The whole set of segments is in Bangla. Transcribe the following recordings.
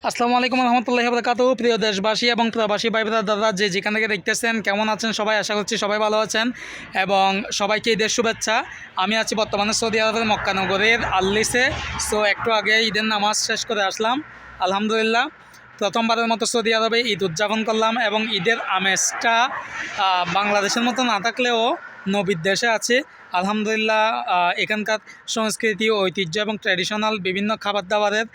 আসসালামু আলাইকুম রহমতুল্লাহি ওয়া বারাকাতুহু। প্রিয় দেশবাসী এবং প্রবাসী ভাই দাদা যে যেখান থেকে দেখতেছেন, কেমন আছেন সবাই? আশা করছি সবাই ভালো আছেন এবং সবাইকে ঈদের শুভেচ্ছা। আমি আছি বর্তমানে সৌদি আরবের মক্কা নগরীর আল্লিসে। সো একটু আগে ঈদের নামাজ শেষ করে আসলাম আলহামদুলিল্লাহ। প্রথমবারের মতো সৌদি আরবে ঈদ উদযাপন করলাম এবং ঈদের আমেজটা বাংলাদেশের মতো না থাকলেও নবীর দেশে আছে আলহামদুলিল্লাহ। এখানকার সংস্কৃতি, ঐতিহ্য এবং ট্র্যাডিশনাল বিভিন্ন খাবার দাবারের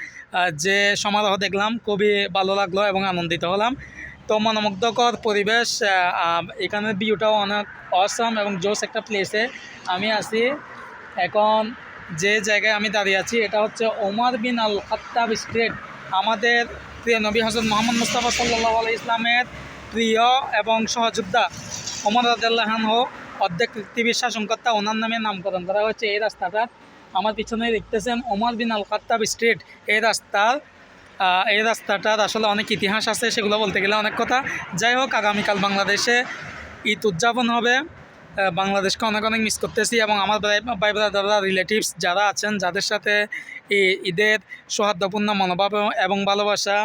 যে সমারোহ দেখলাম, খুবই ভালো লাগলো এবং আনন্দিত হলাম। তো মনোমুগ্ধকর পরিবেশ, এখানের ভিউটাও অনেক অসাম এবং জোস একটা প্লেসে আমি আছি এখন। যে জায়গায় আমি দাঁড়িয়ে আছি এটা হচ্ছে ওমর বিন আল খাত্তাব স্ট্রিট। আমাদের প্রিয় নবী হযরত মুহাম্মদ মুস্তাফা সাল্লাল্লাহু আলাইহি ইসলামের প্রিয় এবং সহযোদ্ধা ওমর রাদিয়াল্লাহু আনহু অর্ধেক পৃথিবীর শাসনকর্তা, ওনার নামে নামকরণ করা হয়েছে এই রাস্তাটার। আমার পিছনে দেখতেছেন ওমর বিন আল খাত্তাব স্ট্রিট। এই রাস্তাটার আসলে অনেক ইতিহাস আছে, সেগুলো বলতে গেলে অনেক কথা। যাই হোক, আগামীকাল বাংলাদেশে ঈদ উদযাপন হবে। বাংলাদেশকে অনেক অনেক মিস করতেছি এবং আমার ভাই ব্রাদাররা, রিলেটিভস যারা আছেন, যাদের সাথে ঈদের সৌহার্দ্যপূর্ণ মনোভাব এবং ভালোবাসা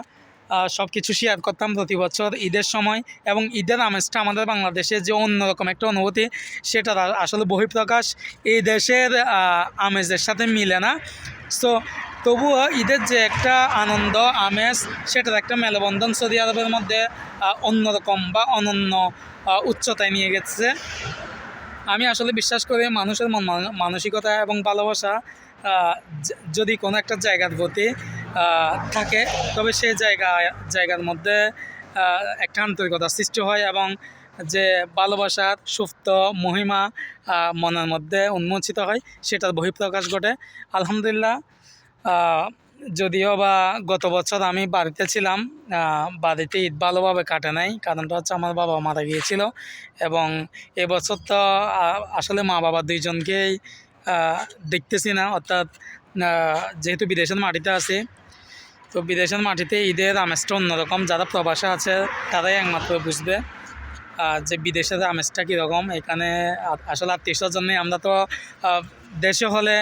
সব কিছু শেয়ার করতাম প্রতি বছর ঈদের সময়। এবং ঈদের আমেজটা আমাদের বাংলাদেশে যে অন্যরকম একটা অনুভূতি, সেটা আসলে বহিঃপ্রকাশ এই দেশের আমেজের সাথে মিলে না। সো তবুও ঈদের যে একটা আনন্দ আমেজ, সেটার একটা মেলবন্ধন সৌদি আরবের মধ্যে অন্যরকম বা অনন্য উচ্চতায় নিয়ে গেছে। আমি আসলে বিশ্বাস করি মানুষের মানসিকতা এবং ভালোবাসা যদি কোনো একটা জায়গার প্রতি থাকে, তবে সেই জায়গার মধ্যে একটা আন্তরিকতা সৃষ্টি হয় এবং যে ভালোবাসার সুপ্ত মহিমা মনের মধ্যে উন্মোচিত হয়, সেটার বহিঃপ্রকাশ ঘটে আলহামদুলিল্লাহ। যদিও বা গত বছর আমি বাড়িতে ছিলাম, বাড়িতে ঈদ ভালোভাবে কাটে নাই, কারণটা হচ্ছে আমার বাবা মারা গিয়েছিল। এবং এবছর তো আসলে মা বাবা দুইজনকেই দেখতেছি না, অর্থাৎ যেহেতু বিদেশের মাটিতে আছে, তো বিদেশের মাটিতে ঈদের আমেজটা অন্যরকম। যারা প্রবাসে আছে তারাই একমাত্র বুঝবে যে বিদেশের আমেজটা কীরকম। এখানে আসলে আত্মীয় স্বজন নেই। আমরা তো দেশে হলে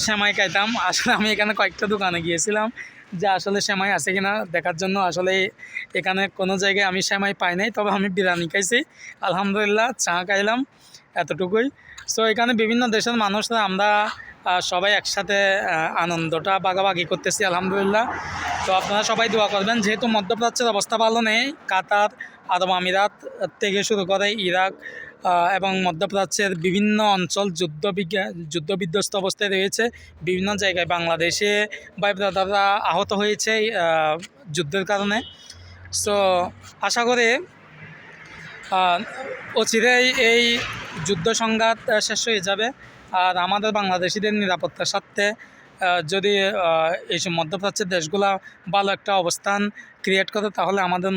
সেমাই খাইতাম। আসলে আমি এখানে কয়েকটা দোকানে গিয়েছিলাম যে আসলে সেমাই আছে কিনা দেখার জন্য। আসলে এখানে কোনো জায়গায় আমি সেমাই পাই নাই, তবে আমি বিরিয়ানি খাইছি আলহামদুলিল্লাহ, চা খাইলাম, এতটুকুই। সো এখানে বিভিন্ন দেশের মানুষরা আমরা সবাই একসাথে আনন্দটা ভাগাভাগি করতেছি আলহামদুলিল্লাহ। তো আপনারা সবাই দোয়া করবেন। যেহেতু মধ্যপ্রাচ্যের অবস্থা ভালো নেই, কাতার, আরব আমিরাত থেকে শুরু করে ইরাক এবং মধ্যপ্রাচ্যের বিভিন্ন অঞ্চল যুদ্ধবিধ্বস্ত অবস্থায় রয়েছে। বিভিন্ন জায়গায় বাংলাদেশে ভাই ব্রাদাররা আহত হয়েছে যুদ্ধের কারণে। সো আশা করি অচিরেই এই যুদ্ধ সংঘাত শেষ হয়ে যাবে। আর আমাদের বাংলাদেশিদের নিরাপত্তার স্বার্থে যদি এইসব মধ্যপ্রাচ্যের দেশগুলা ভালো একটা অবস্থান ক্রিয়েট করে, তাহলে আমাদের